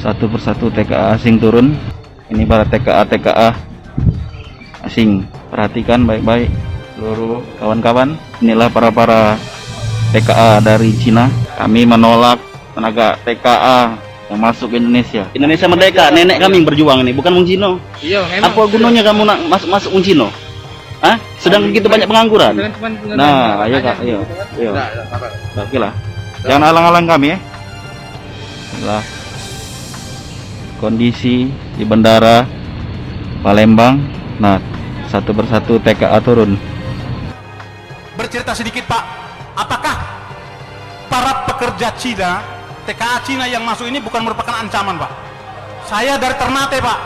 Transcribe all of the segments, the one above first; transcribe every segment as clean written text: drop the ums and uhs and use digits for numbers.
Satu persatu TKA asing turun. Ini para TKA asing. Perhatikan baik-baik seluruh kawan-kawan. Inilah para TKA dari Cina. Kami menolak tenaga TKA yang masuk ke Indonesia. Indonesia merdeka, nenek kami yang berjuang ini, bukan Wong Cino. Iya, memang. Apa gunanya kamu nak masuk Wong Cino? Hah? Sedang begitu banyak pengangguran. Nah, ayo Kak, ayo. Oke lah. Jangan halang-halang kami ya. Inilah kondisi di bandara Palembang. Nah, satu persatu TKA turun. Bercerita sedikit Pak, apakah para pekerja Cina, TKA Cina yang masuk ini bukan merupakan ancaman Pak? Saya dari Ternate Pak,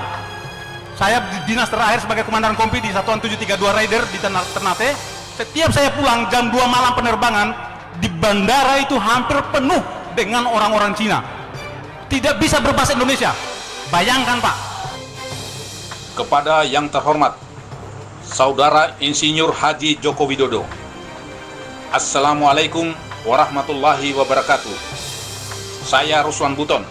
saya dinas terakhir sebagai komandan kompi di Satuan 732 Rider di Ternate. Setiap saya pulang jam 2 malam penerbangan, di bandara itu hampir penuh dengan orang-orang Cina. Tidak bisa berbahasa Indonesia. Bayangkan Pak. Kepada yang terhormat Saudara Insinyur Haji Joko Widodo, Assalamualaikum warahmatullahi wabarakatuh. Saya Ruslan Buton,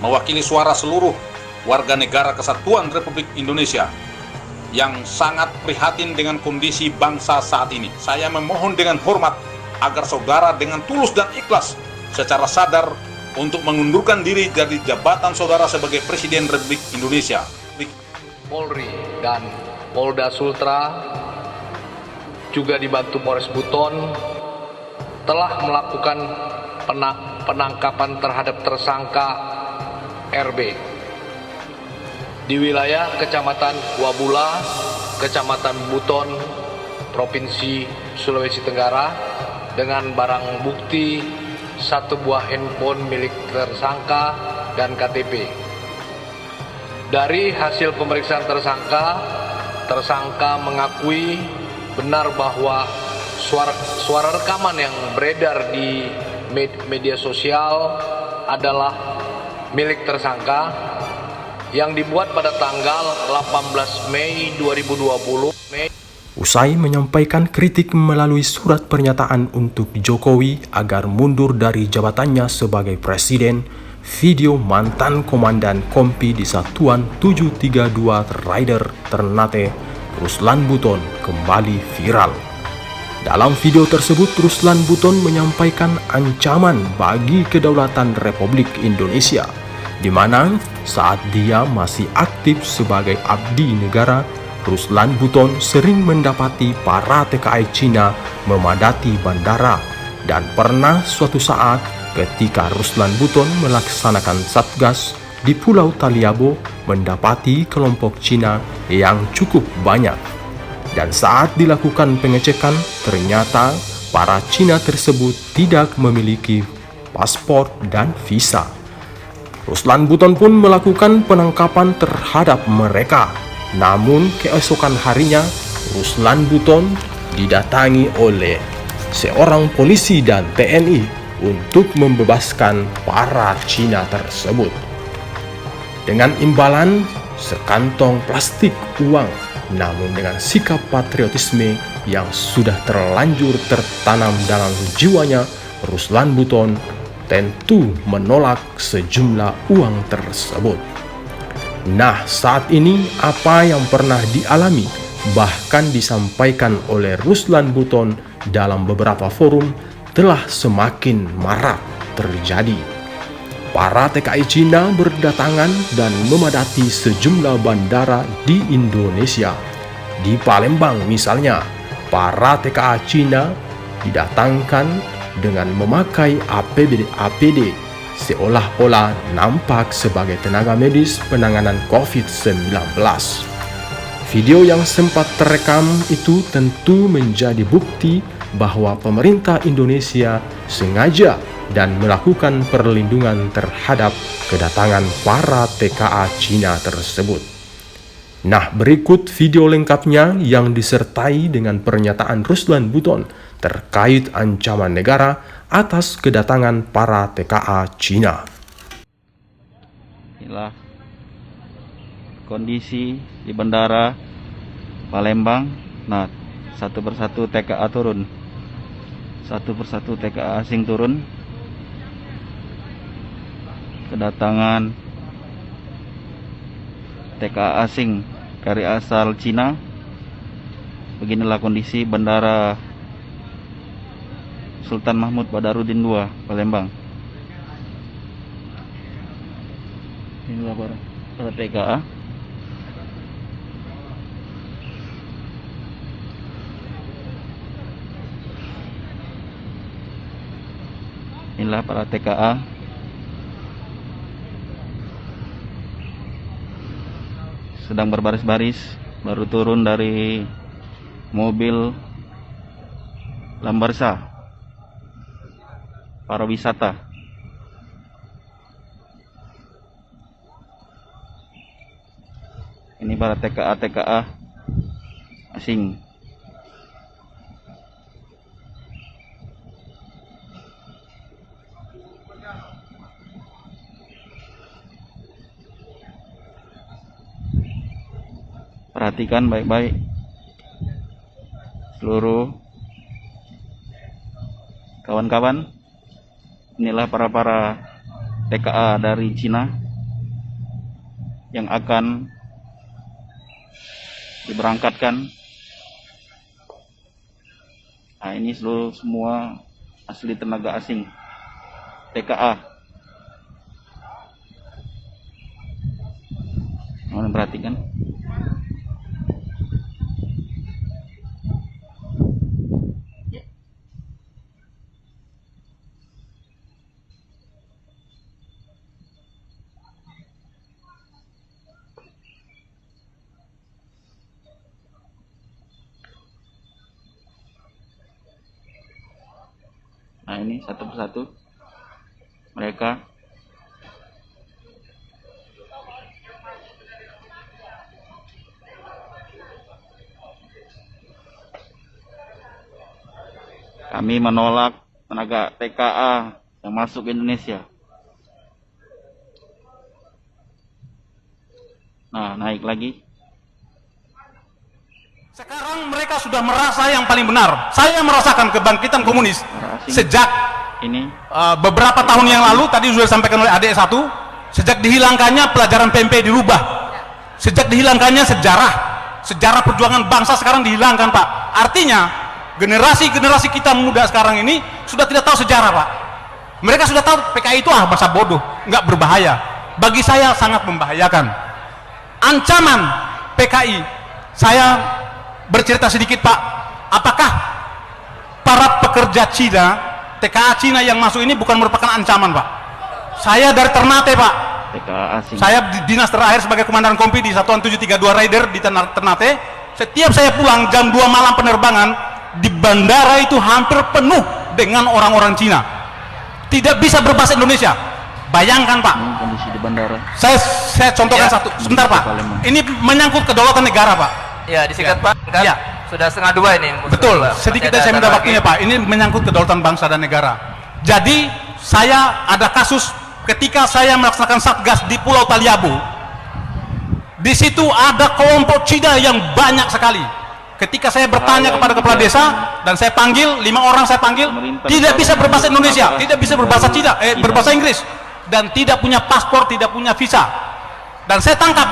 mewakili suara seluruh warga negara Kesatuan Republik Indonesia yang sangat prihatin dengan kondisi bangsa saat ini. Saya memohon dengan hormat agar saudara dengan tulus dan ikhlas secara sadar untuk mengundurkan diri dari jabatan saudara sebagai Presiden Republik Indonesia. Polri dan Polda Sultra juga dibantu Polres Buton telah melakukan penangkapan terhadap tersangka RB di wilayah Kecamatan Wabula, Kecamatan Buton, Provinsi Sulawesi Tenggara dengan barang bukti 1 buah handphone milik tersangka dan KTP. Dari hasil pemeriksaan tersangka mengakui benar bahwa suara rekaman yang beredar di media sosial adalah milik tersangka yang dibuat pada tanggal 18 Mei 2020. Usai menyampaikan kritik melalui surat pernyataan untuk Jokowi agar mundur dari jabatannya sebagai presiden, video mantan komandan kompi di Satuan 732 Rider Ternate, Ruslan Buton, kembali viral. Dalam video tersebut, Ruslan Buton menyampaikan ancaman bagi kedaulatan Republik Indonesia, di mana saat dia masih aktif sebagai abdi negara, Ruslan Buton sering mendapati para TKI Cina memadati bandara, dan pernah suatu saat ketika Ruslan Buton melaksanakan satgas di Pulau Taliabo mendapati kelompok Cina yang cukup banyak. Dan saat dilakukan pengecekan, ternyata para Cina tersebut tidak memiliki paspor dan visa. Ruslan Buton pun melakukan penangkapan terhadap mereka. Namun keesokan harinya, Ruslan Buton didatangi oleh seorang polisi dan TNI untuk membebaskan para Cina tersebut. Dengan imbalan sekantong plastik uang, namun dengan sikap patriotisme yang sudah terlanjur tertanam dalam jiwanya, Ruslan Buton tentu menolak sejumlah uang tersebut. Nah, saat ini apa yang pernah dialami bahkan disampaikan oleh Ruslan Buton dalam beberapa forum telah semakin marak terjadi. Para TKI Cina berdatangan dan memadati sejumlah bandara di Indonesia. Di Palembang misalnya, para TKA Cina didatangkan dengan memakai APD seolah-olah nampak sebagai tenaga medis penanganan COVID-19. Video yang sempat terekam itu tentu menjadi bukti bahwa pemerintah Indonesia sengaja dan melakukan perlindungan terhadap kedatangan para TKA Cina tersebut. Nah, berikut video lengkapnya yang disertai dengan pernyataan Ruslan Buton terkait ancaman negara atas kedatangan para TKA Cina. Inilah kondisi di bandara Palembang. Nah, satu persatu TKA turun. Satu persatu TKA asing turun. Kedatangan TKA asing dari asal Cina. Beginilah kondisi Bandara Sultan Mahmud Badarudin II, Palembang. Inilah para TKA. Inilah para TKA. Sedang berbaris-baris, baru turun dari mobil Lambarsa para wisata. Ini para TKA asing. Perhatikan baik-baik seluruh kawan-kawan. Inilah para TKA dari Cina yang akan diberangkatkan. Nah, ini semua asli tenaga asing TKA. Mohon perhatikan. Nah, ini satu persatu mereka. Kami menolak tenaga TKA yang masuk ke Indonesia. Nah, naik lagi. Sekarang mereka sudah merasa yang paling benar. Saya merasakan kebangkitan komunis sejak Ini beberapa tahun yang lalu. Tadi sudah disampaikan oleh adik satu. Sejak dihilangkannya pelajaran PMP dirubah. Sejak dihilangkannya sejarah perjuangan bangsa sekarang dihilangkan, Pak. Artinya generasi kita muda sekarang ini sudah tidak tahu sejarah, Pak. Mereka sudah tahu PKI itu bahasa bodoh, nggak berbahaya. Bagi saya sangat membahayakan. Ancaman PKI, saya bercerita sedikit, Pak. Apakah para pekerja Cina, TKA Cina yang masuk ini bukan merupakan ancaman, Pak? Saya dari Ternate, Pak. TKA asing. Saya dinas terakhir sebagai komandan kompi di Satuan 732 Rider di Ternate. Setiap saya pulang jam 2 malam penerbangan, di bandara itu hampir penuh dengan orang-orang Cina. Tidak bisa berbahasa Indonesia. Bayangkan, Pak. Ini kondisi di bandara. Saya contohkan satu. Sebentar, Pak. Ini menyangkut kedaulatan negara, Pak. Ya, disingkat Pak. Kan Ya. sudah 1:30 ini. Betul. Pak. Sedikit Masih ada saya minta acara waktunya, lagi. Pak. Ini menyangkut kedaulatan bangsa dan negara. Jadi, saya ada kasus ketika saya melaksanakan satgas di Pulau Taliabu. Di situ ada kelompok Cina yang banyak sekali. Ketika saya bertanya kepada kepala desa dan saya panggil 5 orang, saya panggil, tidak bisa berbahasa Indonesia, tidak bisa berbahasa Cina, berbahasa Inggris, dan tidak punya paspor, tidak punya visa. Dan saya tangkap.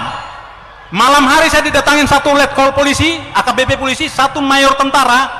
Malam hari saya didatangin satu letkol polisi, AKBP polisi, satu mayor tentara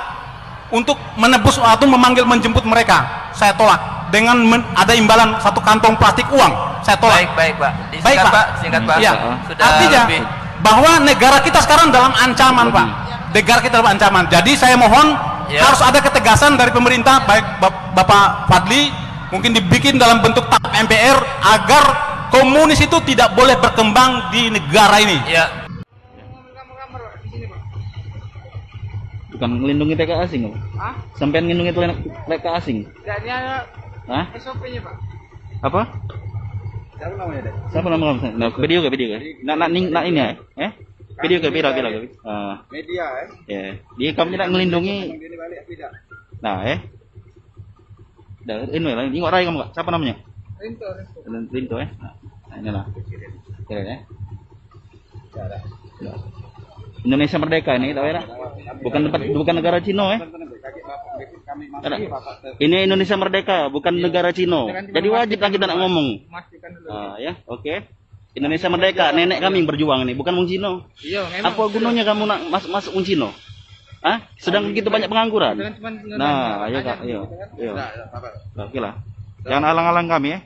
untuk menebus atau menjemput mereka. Saya tolak dengan ada imbalan satu kantong plastik uang. Saya tolak. Baik, Pak. Baik, Disingkat, Pak. Pak. Singkat, Pak. Ya. Sudah Artinya lebih. bahwa negara kita sekarang dalam ancaman, Pak. Negara kita dalam ancaman. Jadi saya mohon Ya. harus ada ketegasan dari pemerintah, baik Bapak Fadli, mungkin dibikin dalam bentuk TAP MPR agar komunis itu tidak boleh berkembang di negara ini. Ya. Bukan melindungi TKA asing, Pak. Hah? Sampai melindungi TKA asing. Jadi ada Hah? SOP-nya, Pak. Apa? Siapa namanya, Dek? Siapa nama kamu? Nah, video ke? Nak ini ya? Video ke? Bila. Media, Ya. Dia kamu tidak melindungi. Ini balik tidak. Nah, ini lah. Ini orang kamu, Kak. Siapa namanya? Rinto. Rinto, Nah, inilah. Keren, ya. Ya. Indonesia merdeka ini, tahu ya? Bukan negara Cina, Kami Ada. Ini Indonesia merdeka, bukan negara Cina. Jadi wajib kita nak ngomong. Pastikan dulu. Ya, oke. Indonesia merdeka, nenek kami yang berjuang ini, bukan Bung Cino. Iya, memang. Apa gunanya kamu nak masuk Bung Cino? Hah? Sedang begitu banyak pengangguran. Nah, ayo Kak, ayo. Tidak, sabar. Oke lah. Jangan alang-alang kami ya.